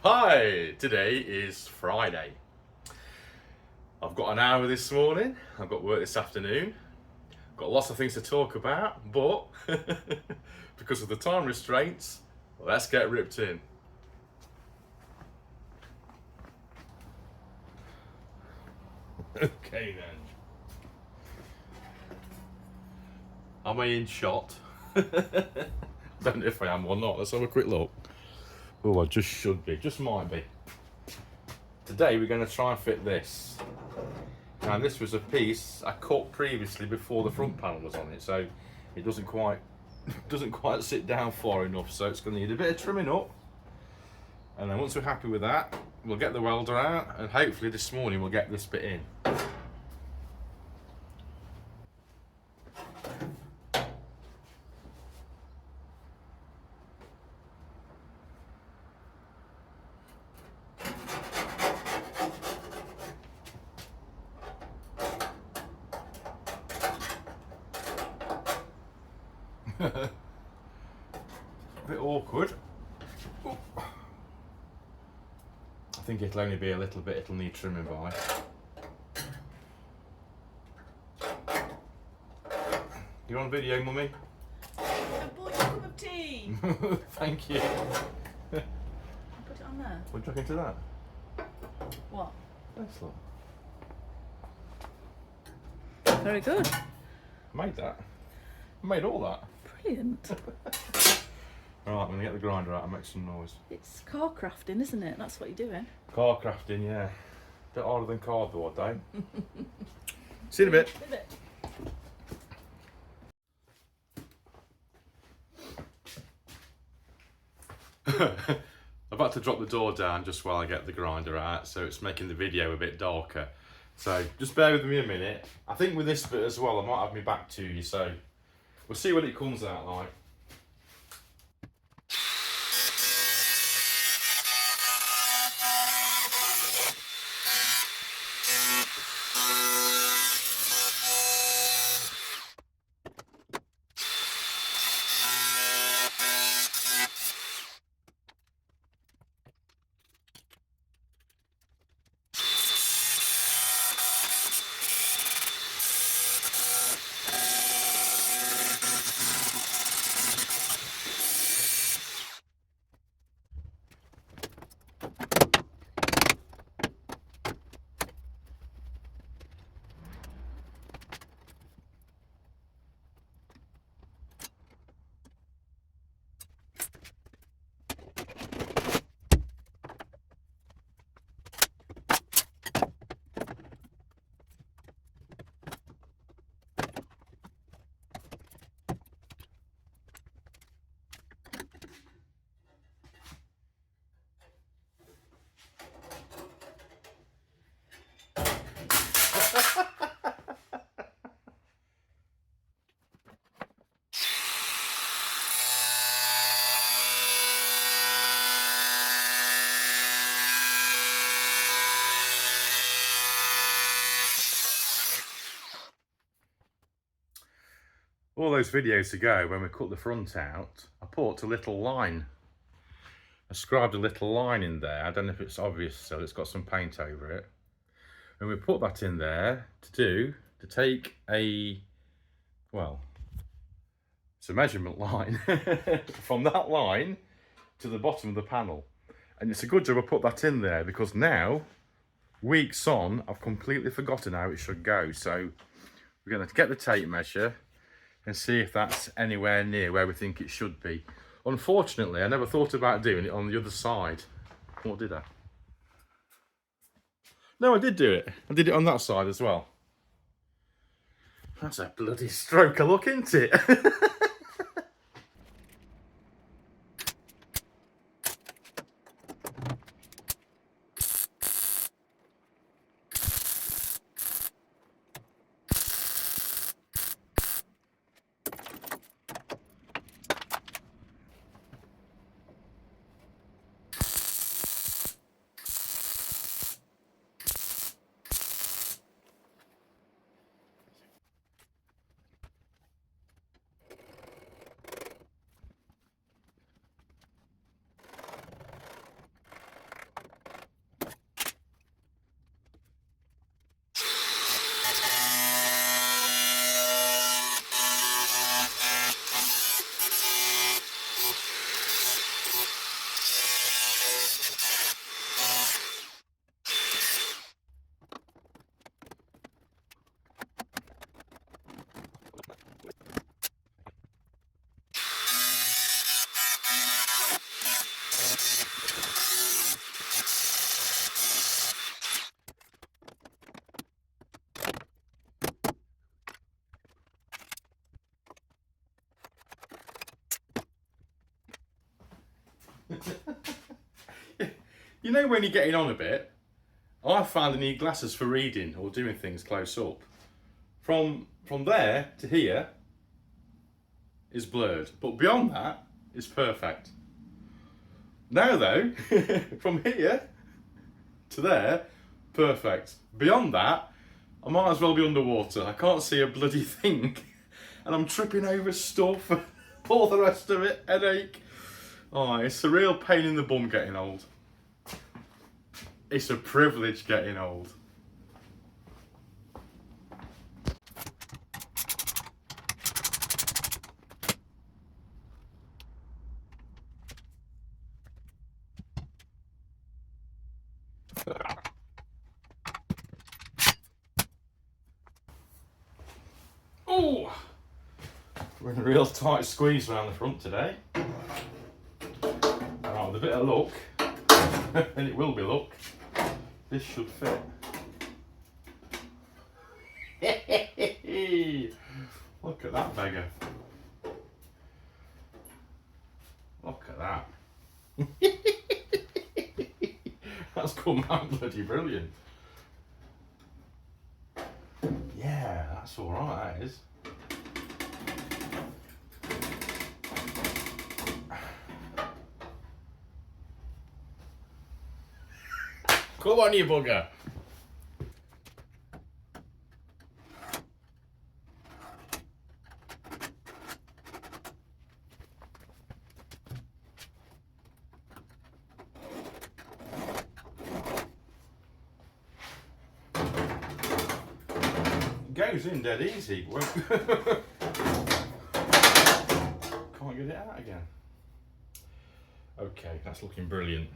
Hi, today is Friday. I've got an hour this morning, I've got work this afternoon, got lots of things to talk about, but because of the time restraints, let's get ripped in. Okay then. Am I in shot? I don't know if I am or not, let's have a quick look. Oh, I just should be, just might be. Today we're going to try and fit this. Now this was a piece I cut previously before the front panel was on it, so it doesn't quite sit down far enough, so it's going to need a bit of trimming up. And then once we're happy with that, we'll get the welder out, and hopefully this morning we'll get this bit in. A bit awkward. Ooh. I think it'll only be a little bit, it'll need trimming by. You on video, mummy? I bought you a cup of tea. Thank you. Put it on there. What do you reckon to that? What? Excellent. Very good. I made that. I made all that. Brilliant. Right, I'm going to get the grinder out and make some noise. It's car crafting, isn't it? That's what you're doing. Car crafting, yeah. Bit harder than cardboard, eh? See you in a bit. Is it? I've had to drop the door down just while I get the grinder out, so it's making the video a bit darker. So just bear with me a minute. I think with this bit as well, I might have my back to you, so we'll see what it comes out like. All those videos ago, when we cut the front out, I put a little line. I scribed a little line in there. I don't know if it's obvious still, it's got some paint over it. And we put that in there to take a, well, it's a measurement line from that line to the bottom of the panel. And it's a good job I put that in there, because now, weeks on, I've completely forgotten how it should go. So we're going to get the tape measure and see if that's anywhere near where we think it should be. Unfortunately, I never thought about doing it on the other side. What did I? No, I did do it. I did it on that side as well. That's a bloody stroke of luck, isn't it? You know when you're getting on a bit, I find I need glasses for reading or doing things close up. From there to here is blurred, but beyond that is perfect. Now though, from here to there, perfect. Beyond that, I might as well be underwater. I can't see a bloody thing. And I'm tripping over stuff, all the rest of it, headache. Oh, it's a real pain in the bum getting old. It's a privilege getting old. Oh, we're in a real tight squeeze around the front today. Right, with a bit of luck, and it will be luck, this should fit. Look at that beggar. Look at that. That's come out bloody brilliant. Yeah, that's alright, that is. Come on, you bugger. Goes in dead easy. Can't get it out again. Okay, that's looking brilliant.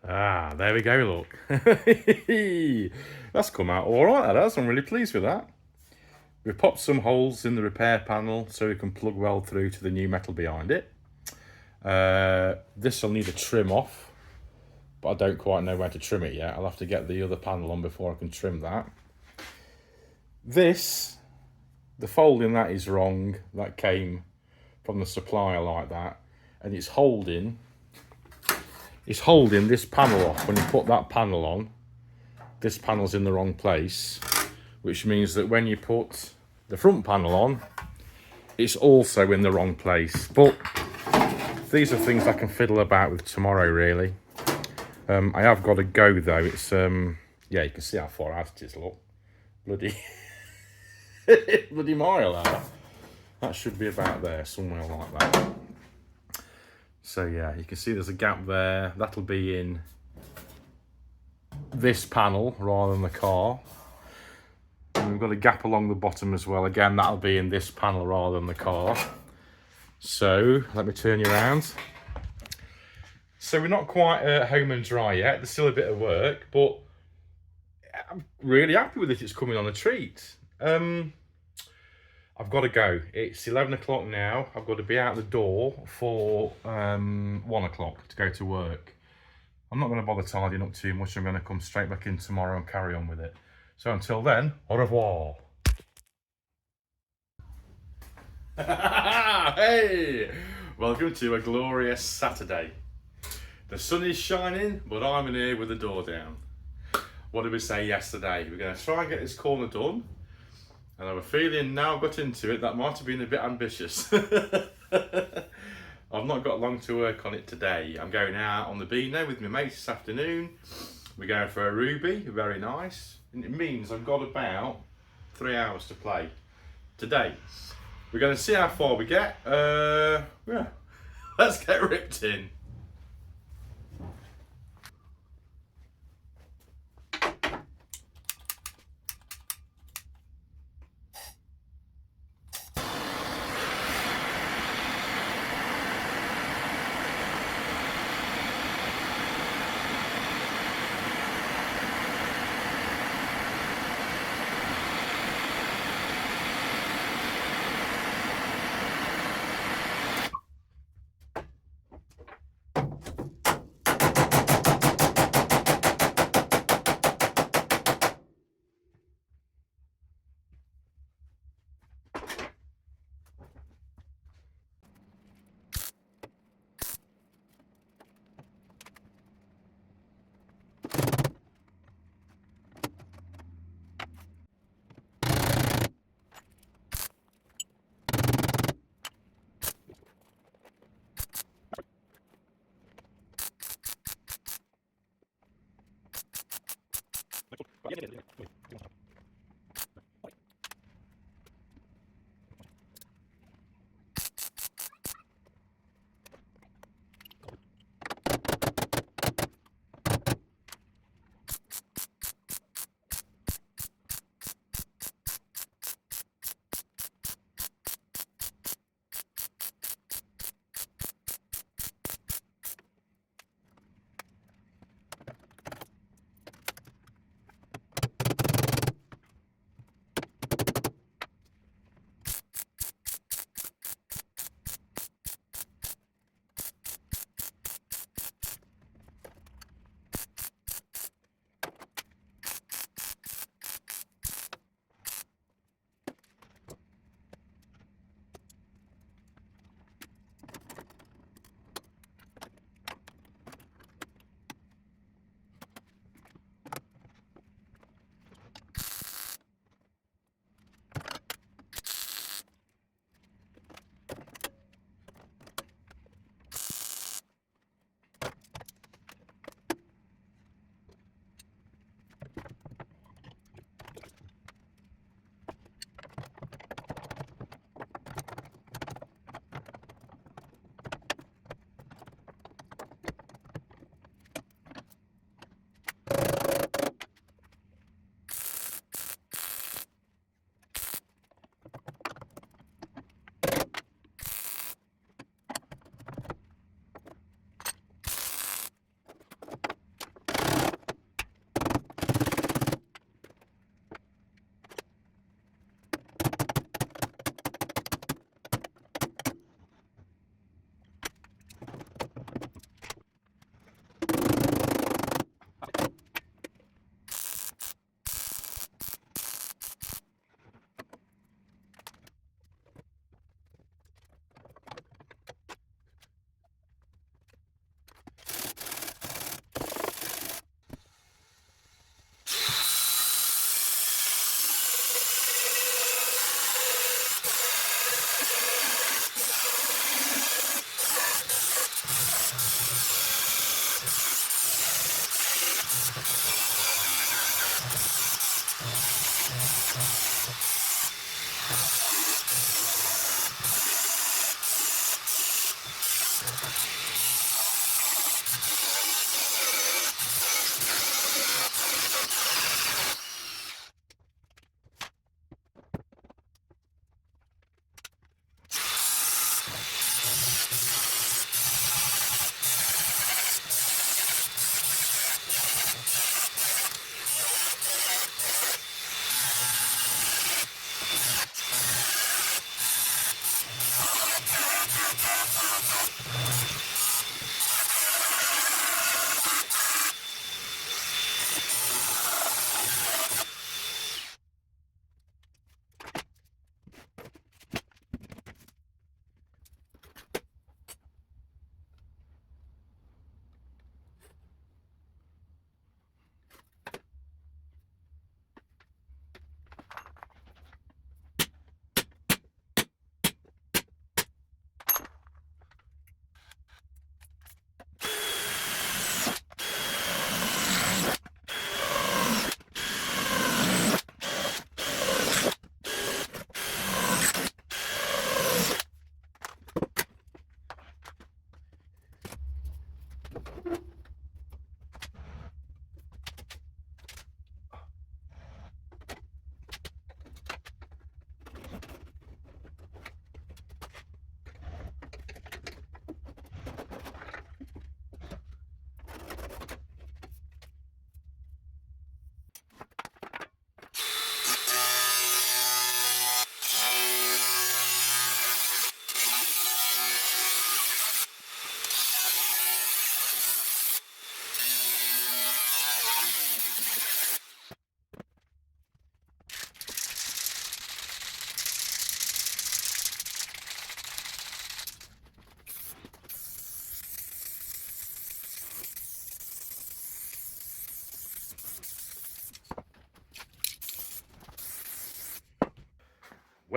Ah, there we go, look. That's come out alright, that has. I'm really pleased with that. We've popped some holes in the repair panel so we can plug well through to the new metal behind it. This will need a trim off, but I don't quite know where to trim it yet. I'll have to get the other panel on before I can trim that. This, the fold in that is wrong. That came from the supplier like that, and it's holding this panel off. When you put that panel on, this panel's in the wrong place, which means that when you put the front panel on, it's also in the wrong place. But these are things I can fiddle about with tomorrow, really. I have got to go though. It's yeah, you can see how far out it is, look. Bloody bloody mile out. That should be about there, somewhere like that. So yeah, you can see there's a gap there. That'll be in this panel rather than the car. And we've got a gap along the bottom as well. Again, that'll be in this panel rather than the car. So let me turn you around. So we're not quite home and dry yet. There's still a bit of work, but I'm really happy with it. It's coming on a treat. I've got to go. It's 11 o'clock now. I've got to be out the door for 1 o'clock to go to work. I'm not going to bother tidying up too much. I'm going to come straight back in tomorrow and carry on with it. So until then, au revoir. Hey! Welcome to a glorious Saturday. The sun is shining, but I'm in here with the door down. What did we say yesterday? We're going to try and get this corner done. And I have a feeling now I've got into it, that might have been a bit ambitious. I've not got long to work on it today. I'm going out on the Beano with my mates this afternoon. We're going for a ruby, very nice. And it means I've got about 3 hours to play today. We're going to see how far we get. Yeah, let's get ripped in.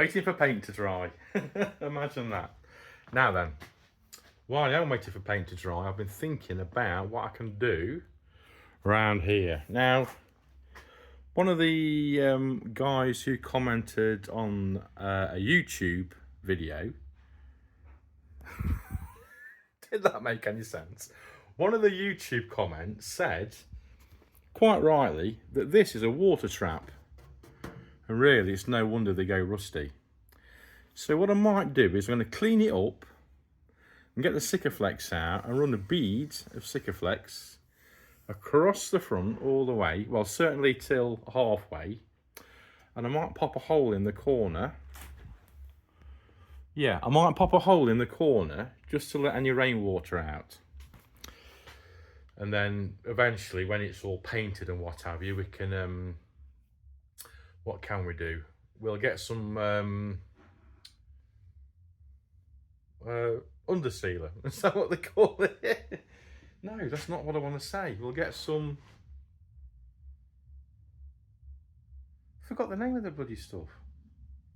Waiting for paint to dry. Imagine that. Now then, while I'm waiting for paint to dry, I've been thinking about what I can do around here. Now, one of the guys who commented on a YouTube video, did that make any sense? One of the YouTube comments said, quite rightly, that this is a water trap. And really, it's no wonder they go rusty. So what I might do is I'm going to clean it up and get the Sikaflex out and run a bead of Sikaflex across the front all the way, well, certainly till halfway. And I might pop a hole in the corner. Yeah, I might pop a hole in the corner just to let any rainwater out. And then eventually, when it's all painted and what have you, we can, what can we do? We'll get some undersealer. Is that what they call it? No, that's not what I want to say. We'll get some... I forgot the name of the bloody stuff.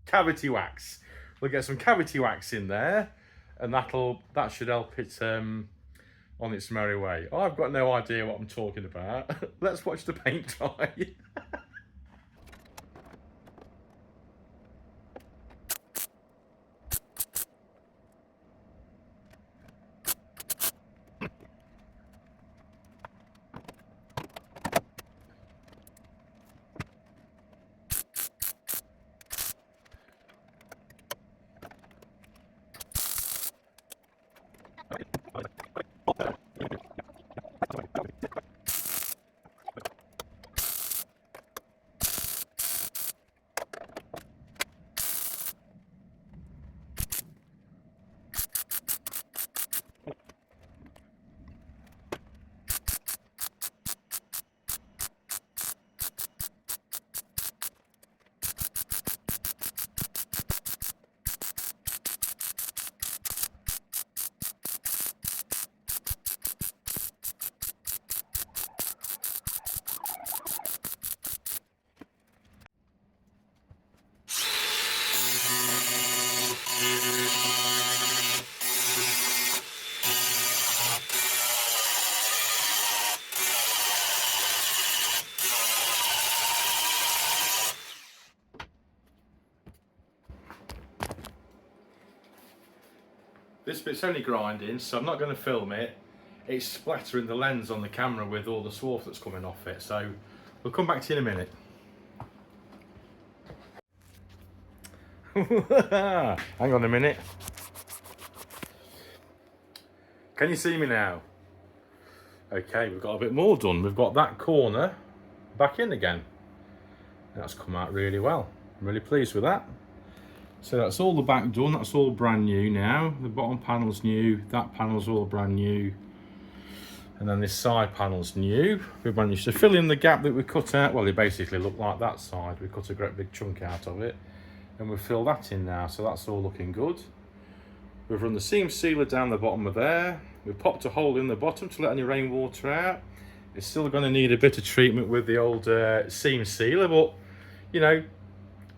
Cavity wax. We'll get some cavity wax in there, and that should help it on its merry way. I've got no idea what I'm talking about. Let's watch the paint dry. This bit's only grinding, so I'm not going to film it. It's splattering the lens on the camera with all the swarf that's coming off it, so we'll come back to you in a minute. Hang on a minute. Can you see me now? Okay, we've got a bit more done. We've got that corner back in again. That's come out really well. I'm really pleased with that. So that's all the back done, that's all brand new now. The bottom panel's new, that panel's all brand new. And then this side panel's new. We've managed to fill in the gap that we cut out. Well, it basically looked like that side. We cut a great big chunk out of it. And we've filled that in now, so that's all looking good. We've run the seam sealer down the bottom of there. We've popped a hole in the bottom to let any rainwater out. It's still going to need a bit of treatment with the old seam sealer, but, you know,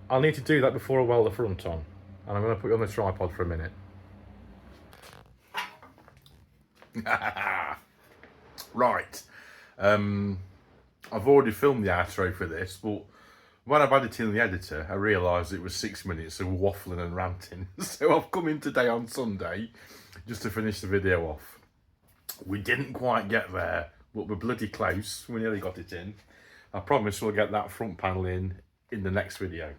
I'll need to do that before I weld the front on. And I'm going to put it on the tripod for a minute. Right. I've already filmed the outro for this, but when I've added it in the editor, I realised it was 6 minutes of waffling and ranting. So I've come in today on Sunday just to finish the video off. We didn't quite get there, but we're bloody close. We nearly got it in. I promise we'll get that front panel in the next video.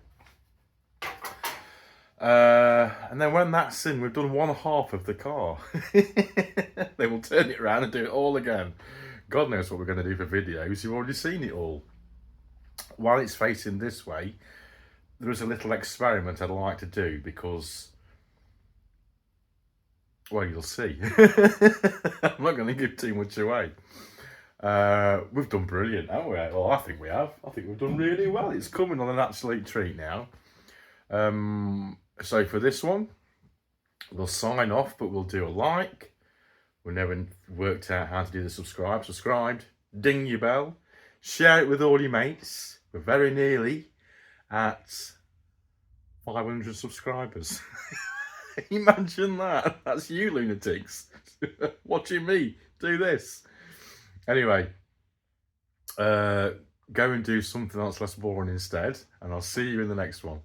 And then when that's in, we've done 1/2 of the car. Then we'll turn it around and do it all again. God knows what we're going to do for videos. You've already seen it all. While it's facing this way, there is a little experiment I'd like to do because, well, you'll see. I'm not going to give too much away. We've done brilliant, haven't we? Well, I think we have. I think we've done really well. It's coming on an absolute treat now. So for this one, we'll sign off, but we'll do a like. We never worked out how to do the subscribe. Subscribed, ding your bell, share it with all your mates. We're very nearly at 500 subscribers. Imagine that. That's you lunatics watching me do this. Anyway, go and do something else less boring instead, and I'll see you in the next one.